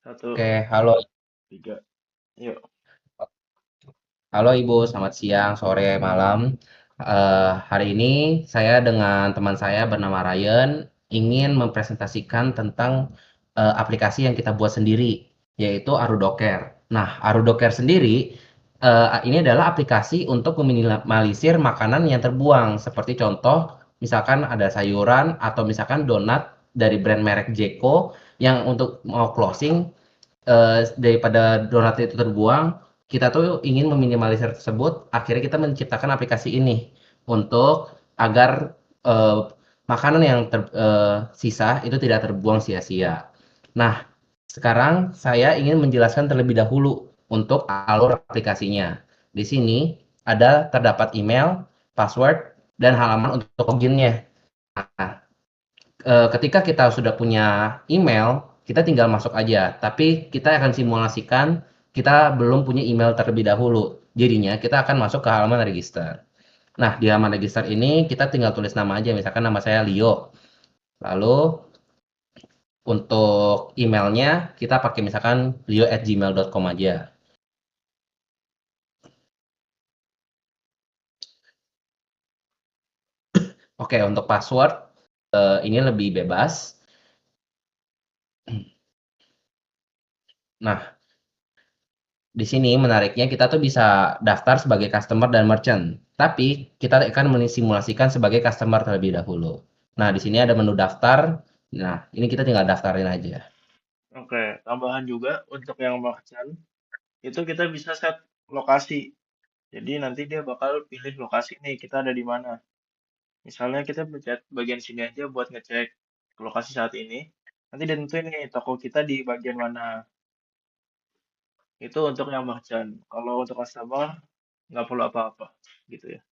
Satu, Oke, halo, tiga. Yuk. halo Ibu, selamat siang, sore, malam. Hari ini saya dengan teman saya bernama Ryan ingin mempresentasikan tentang aplikasi yang kita buat sendiri, yaitu Arudoker. Nah, Arudoker sendiri ini adalah aplikasi untuk meminimalisir makanan yang terbuang, seperti contoh, misalkan ada sayuran atau misalkan donat dari brand merek Jeko yang untuk mau closing daripada donat itu terbuang, kita tuh ingin meminimalisir tersebut, akhirnya kita menciptakan aplikasi ini untuk agar makanan yang sisa itu tidak terbuang sia-sia. Nah, sekarang saya ingin menjelaskan terlebih dahulu untuk alur aplikasinya. Di sini terdapat email, password, dan halaman untuk loginnya. Nah, ketika kita sudah punya email, kita tinggal masuk aja. Tapi kita akan simulasikan kita belum punya email terlebih dahulu. Jadinya kita akan masuk ke halaman register. Nah, di halaman register ini kita tinggal tulis nama aja. Misalkan nama saya Leo. Lalu untuk emailnya kita pakai misalkan leo@gmail.com aja. Oke, untuk password ini lebih bebas. Nah, di sini menariknya kita tuh bisa daftar sebagai customer dan merchant, tapi kita akan mensimulasikan sebagai customer terlebih dahulu. Nah, di sini ada menu daftar. Nah, ini kita tinggal daftarin aja. Oke, tambahan juga untuk yang merchant, itu kita bisa set lokasi. Jadi nanti dia bakal pilih lokasi nih, kita ada di mana. Misalnya kita pencet bagian sini aja buat ngecek lokasi saat ini. Nanti dia tentuin nih toko kita di bagian mana. Itu untuk yang merchant. Kalau untuk customer, nggak perlu apa-apa. Gitu ya.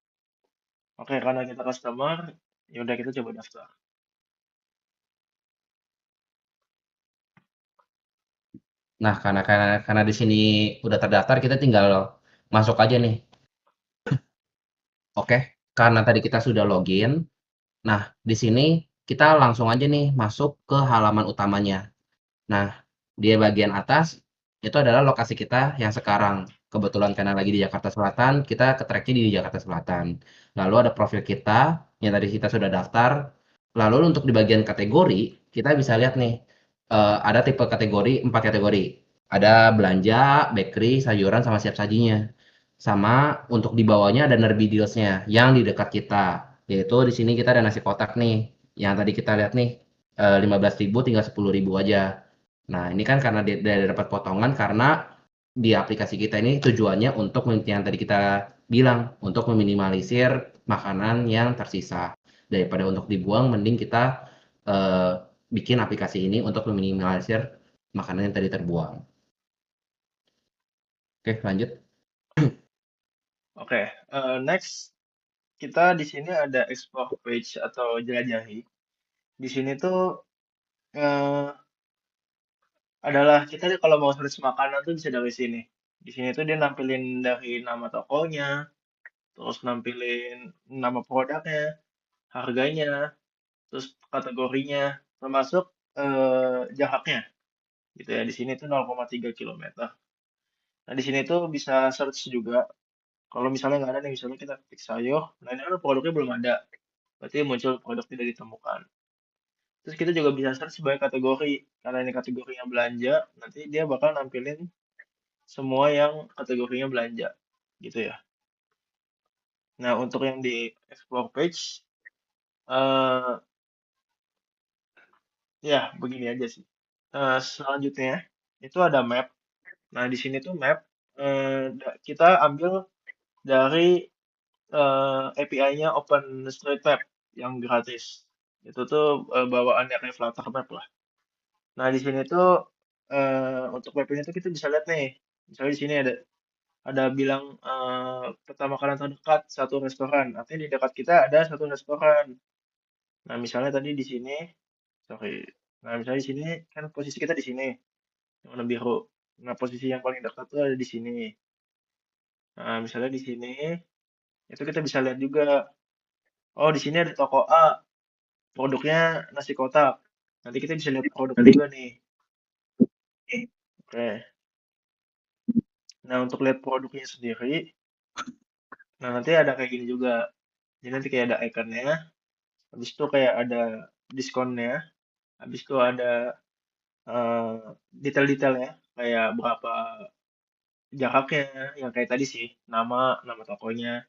Oke, karena kita customer, ya udah kita coba daftar. Nah, karena di sini udah terdaftar, kita tinggal masuk aja nih. Oke, karena tadi kita sudah login. Nah, di sini kita langsung aja nih masuk ke halaman utamanya. Nah, di bagian atas itu adalah lokasi kita yang sekarang. Kebetulan karena lagi di Jakarta Selatan, kita ke tracknya di Jakarta Selatan. Lalu ada profil kita yang tadi kita sudah daftar. Lalu untuk di bagian kategori, kita bisa lihat nih, ada tipe kategori, 4 kategori. Ada belanja, bakery, sayuran, sama siap sajinya. Sama untuk di bawahnya ada Nerbi Deals-nya yang di dekat kita. Yaitu di sini kita ada nasi kotak nih. Yang tadi kita lihat nih, 15.000 tinggal 10.000 aja. Nah, ini kan karena dia dapat potongan karena di aplikasi kita ini tujuannya untuk yang tadi kita bilang, untuk meminimalisir makanan yang tersisa. Daripada untuk dibuang, mending kita eh, bikin aplikasi ini untuk meminimalisir makanan yang tadi terbuang. Oke, lanjut. Oke, next kita di sini ada explore page atau jelajahi. Di sini tuh eh, adalah kita kalau mau search makanan tuh bisa dari sini. Di sini tuh dia nampilin dari nama tokonya, terus nampilin nama produknya, harganya, terus kategorinya, termasuk jaraknya gitu ya. Di sini tuh 0,3 kilometer. Nah, di sini tuh bisa search juga. Kalau misalnya nggak ada nih, misalnya kita ketik sayur, nah ini kan produknya belum ada. Berarti muncul produk tidak ditemukan. Terus kita juga bisa search sebagai kategori. Karena ini kategorinya belanja, nanti dia bakal nampilin semua yang kategorinya belanja. Gitu ya. Nah, untuk yang di explore page, eh ya begini aja sih. Selanjutnya, itu ada map. Nah, di sini tuh map, kita ambil dari API-nya OpenStreetMap yang gratis. Itu tuh bawaannya kayak Flutter Map lah. Nah, di sini tuh untuk web ini tuh kita bisa lihat nih. Misalnya di sini ada bilang peta makanan terdekat satu restoran. Artinya di dekat kita ada satu restoran. Nah, misalnya tadi di sini, sorry. Nah, misalnya di sini kan posisi kita di sini, yang warna biru. Nah, posisi yang paling dekat tuh ada di sini. Nah, misalnya di sini, itu kita bisa lihat juga. Oh, di sini ada toko A, produknya nasi kotak. Nanti kita bisa lihat produknya juga nih. Oke. Nah, untuk lihat produknya sendiri, nah nanti ada kayak gini juga. Jadi nanti kayak ada ikonnya, habis itu kayak ada diskonnya, habis itu ada eh, detail-detailnya, kayak berapa jaraknya, yang kayak tadi sih, nama tokonya,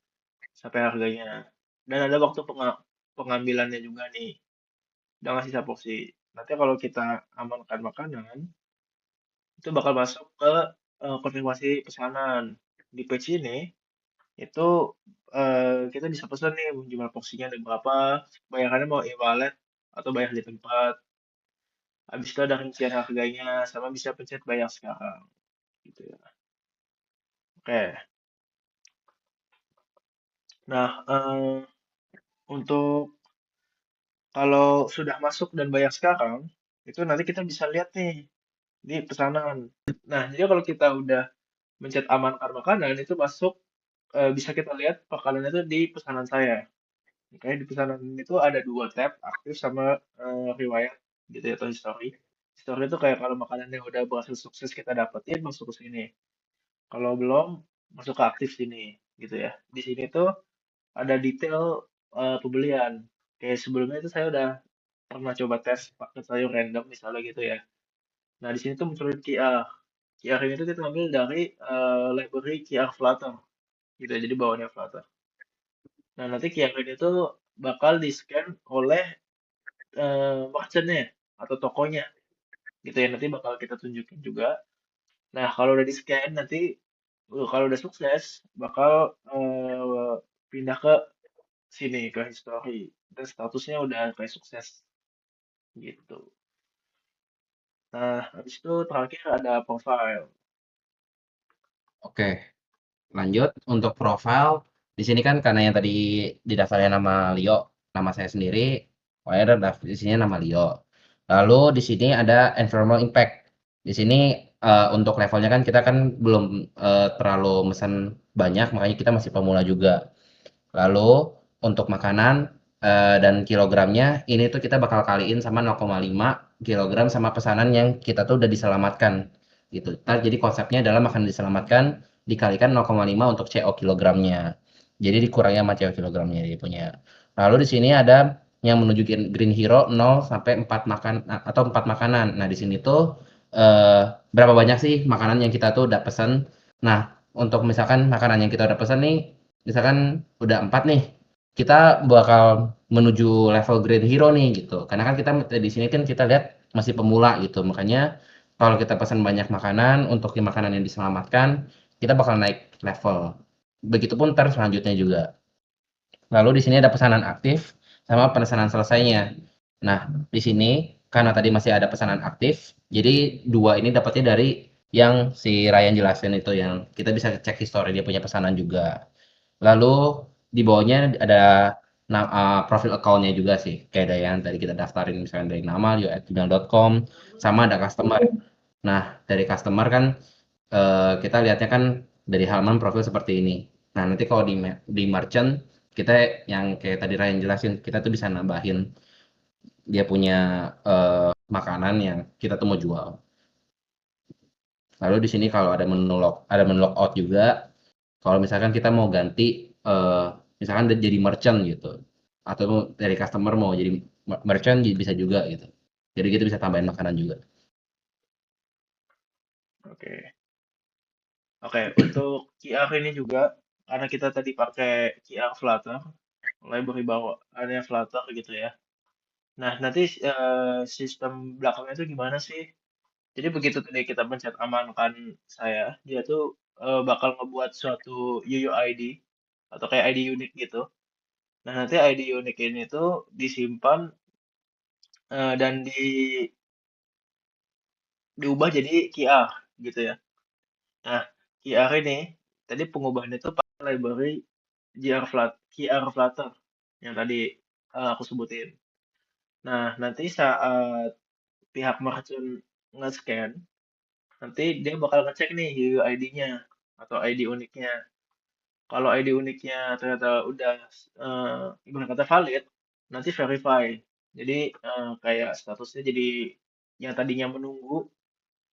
sampai harganya. Dan ada waktu pengambilannya juga nih, dengan sisa porsi. Nanti kalau kita amankan makanan, itu bakal masuk ke konfirmasi pesanan. Di page ini, itu kita bisa pesan nih jumlah porsinya ada berapa, bayarannya mau e-wallet atau bayar di tempat. Habis itu ada rincian harganya, sama bisa pencet bayar sekarang. Gitu ya. Oke. Nah, untuk kalau sudah masuk dan bayar sekarang, itu nanti kita bisa lihat nih di pesanan. Nah, jadi kalau kita udah mencet amankan makanan, itu masuk, bisa kita lihat makanannya itu di pesanan saya. Makanya di pesanan itu ada dua tab, aktif sama riwayat gitu ya, atau history. History itu kayak kalau makanan yang udah berhasil sukses kita dapetin masuk ke sini. Kalau belum, masuk ke aktif sini gitu ya. Di sini tuh ada detail pembelian. Kayak sebelumnya itu saya udah pernah coba tes paket sayur random misalnya gitu ya. Nah, di sini tuh munculin QR. QR ini tuh kita ambil dari library QR Flutter gitu ya, jadi bawaannya Flutter. Nah, nanti QR ini tuh bakal di-scan oleh merchant-nya atau tokonya gitu ya. Nanti bakal kita tunjukin juga. Nah, kalau udah di-scan nanti kalau udah sukses bakal pindah ke sini ke history dan statusnya udah kayak sukses gitu. Nah, habis itu terakhir ada profile. Oke, lanjut untuk profile. Di sini kan karena yang tadi didaftarkan nama Leo, nama saya sendiri, pokoknya ada di sini nama Leo. Lalu di sini ada environmental impact. Di sini untuk levelnya kan kita kan belum terlalu mesen banyak, makanya kita masih pemula juga. Lalu untuk makanan dan kilogramnya ini tuh kita bakal kaliin sama 0,5 kilogram sama pesanan yang kita tuh udah diselamatkan gitu. Ntar jadi konsepnya adalah makanan diselamatkan dikalikan 0,5 untuk CO kilogramnya. Jadi dikurangi sama CO kilogramnya dia punya. Lalu di sini ada yang menunjukin Green Hero 0 sampai 4 makan atau 4 makanan. Nah, di sini tuh berapa banyak sih makanan yang kita tuh udah pesen. Nah, untuk misalkan makanan yang kita udah pesen nih misalkan udah 4 nih, kita bakal menuju level Grand Hero nih gitu. Karena kan kita di sini kan kita lihat masih pemula gitu. Makanya kalau kita pesan banyak makanan untuk di makanan yang diselamatkan, kita bakal naik level. Begitupun ntar selanjutnya juga. Lalu di sini ada pesanan aktif sama pesanan selesainya. Nah, di sini karena tadi masih ada pesanan aktif, jadi dua ini dapatnya dari yang si Ryan jelasin itu yang kita bisa cek history dia punya pesanan juga. Lalu di bawahnya ada profil account-nya juga sih. Kayak ada yang tadi kita daftarin misalnya dari nama leo@gmail.com sama ada customer. Nah, dari customer kan kita lihatnya kan dari halaman profil seperti ini. Nah, nanti kalau di merchant kita yang kayak tadi Ryan jelasin, kita tuh bisa nambahin dia punya makanan yang kita tuh mau jual. Lalu di sini kalau ada menu logout juga. Kalau misalkan kita mau ganti, misalkan jadi merchant gitu, atau dari customer mau jadi merchant bisa juga gitu. Jadi kita bisa tambahin makanan juga. Oke. Oke, untuk QR ini juga karena kita tadi pakai QR Flutter, library bawaannya Flutter gitu ya. Nah, nanti sistem belakangnya itu gimana sih? Jadi begitu tadi kita pencet amankan saya, dia tuh bakal ngebuat suatu UUID atau kayak ID unik gitu. Nah, nanti ID unik ini tuh disimpan dan diubah jadi QR gitu ya. Nah, QR ini tadi pengubahannya itu pakai library QR Flutter yang tadi aku sebutin. Nah, nanti saat pihak merchant nge-scan, nanti dia bakal ngecek nih UUID-nya atau ID uniknya. Kalau ID uniknya ternyata udah ibarat kata valid, nanti verify. Jadi kayak statusnya jadi yang tadinya menunggu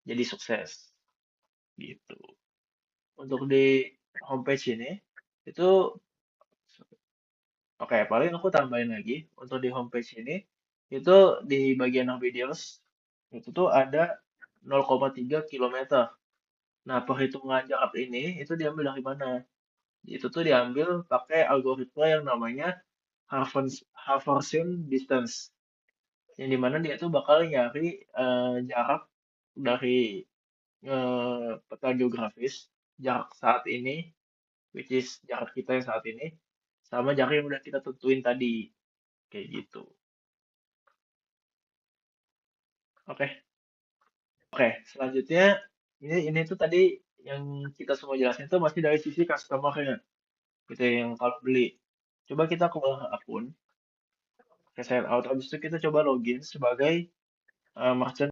jadi sukses. gitu. Untuk di homepage ini itu oke, paling aku tambahin lagi untuk di homepage ini itu di bagian videos itu tuh ada 0,3 kilometer. Nah, perhitungan jarak ini itu diambil dari mana? Itu tuh diambil pakai algoritma yang namanya Haversian distance. Yang dimana dia tuh bakal nyari jarak dari peta geografis, jarak saat ini, which is jarak kita yang saat ini, sama jarak yang udah kita tentuin tadi, kayak gitu. Oke, oke. Selanjutnya, ini tuh tadi yang kita semua jelasin tuh masih dari sisi customer-nya, gitu ya, yang kalau beli. Coba kita keluar akun, ke sign out, habis itu kita coba login sebagai merchant,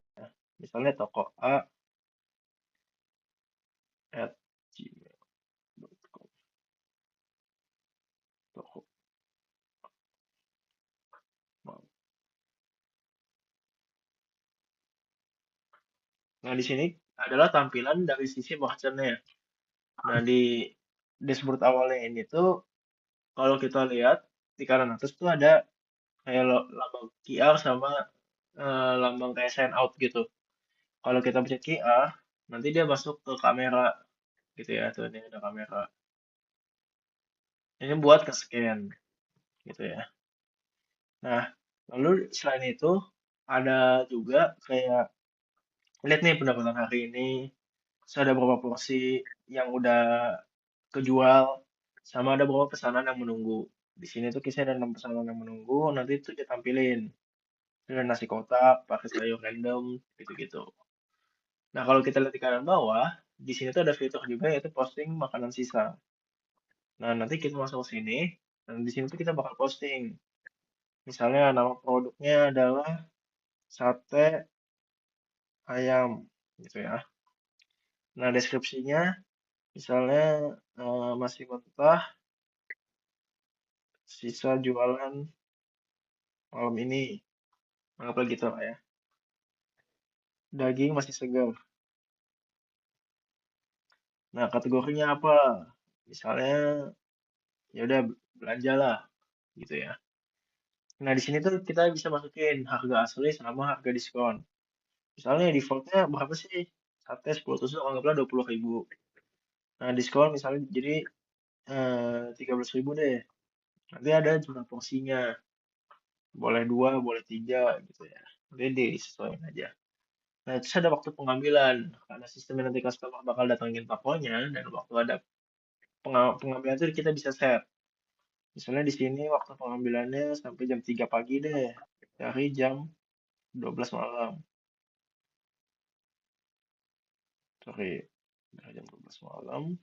misalnya toko A at gmail.com, toko. Nah, di sini adalah tampilan dari sisi merchant-nya. Nah, di dashboard awalnya ini tuh kalau kita lihat di kanan atas tuh ada kayak lambang QR sama lambang kayak sign out gitu. Kalau kita pencet QR, nanti dia masuk ke kamera gitu ya. Tuh ini ada kamera. Ini buat ke scan gitu ya. Nah, lalu selain itu ada juga kayak lihat nih pendapatan hari ini, terus ada berapa porsi yang udah kejual, sama ada berapa pesanan yang menunggu. Di sini tuh kisah ada 6 pesanan yang menunggu, nanti itu ditampilin. Ada nasi kotak, pakai sayur random, gitu-gitu. Nah, kalau kita lihat di kanan bawah, di sini tuh ada fitur juga yaitu posting makanan sisa. Nah, nanti kita masuk ke sini, dan di sini tuh kita bakal posting. Misalnya nama produknya adalah sate ayam, gitu ya. Nah, deskripsinya misalnya masih mentah, sisa jualan malam ini. Anggaplah gitu lah ya. Daging masih segar. Nah, kategorinya apa? Misalnya ya udah belanja lah gitu ya. Nah, di sini tuh kita bisa masukin harga asli sama harga diskon. Misalnya defaultnya berapa sih? Sate 10 tusuk anggaplah 20.000. Nah, diskon misalnya jadi 13.000 deh. Nanti ada jumlah porsinya. Boleh dua, boleh tiga gitu ya. Nanti disesuaikan aja. Nah, terus ada waktu pengambilan. Karena sistemnya nanti customer bakal datangin tokonya dan waktu ada pengambilan itu kita bisa set. Misalnya di sini waktu pengambilannya sampai jam 3 pagi deh. Dari jam 12 malam. Sorry, dari jam 12 malam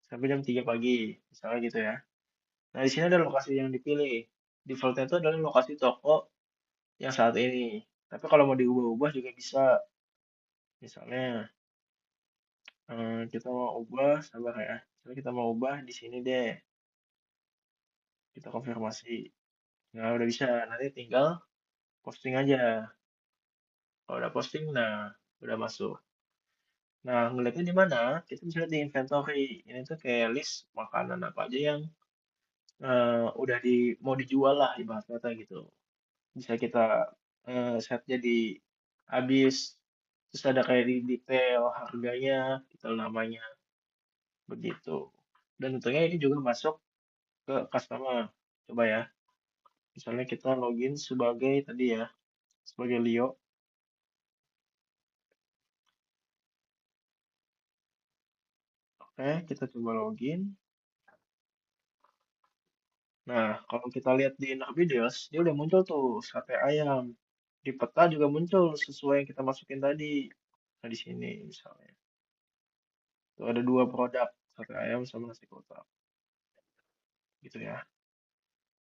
sampai jam 3 pagi. Misalnya gitu ya. Nah, di sini ada lokasi yang dipilih. Defaultnya itu adalah lokasi toko yang saat ini. Tapi kalau mau diubah-ubah juga bisa. Misalnya kita mau ubah, sabar ya. Misalnya kita mau ubah di sini deh. Kita konfirmasi. Nah, udah bisa. Nanti tinggal posting aja. Kalau udah posting, nah udah masuk. Nah, ngeliatnya di mana? Kita bisa lihat di inventory. Ini tuh kayak list makanan apa aja yang udah mau dijual lah ibarat kata gitu. Bisa kita set jadi habis. Terus ada kayak di detail harganya, detail namanya, begitu. Dan tentunya ini juga masuk ke customer. Coba ya. Misalnya kita login sebagai tadi ya, sebagai Leo. Oke, kita coba login. Nah, kalau kita lihat di Nah Videos, dia udah muncul tuh sate ayam. Di peta juga muncul sesuai yang kita masukin tadi. Nah, di sini misalnya. Tuh ada dua produk, sate ayam sama nasi kotak. Gitu ya.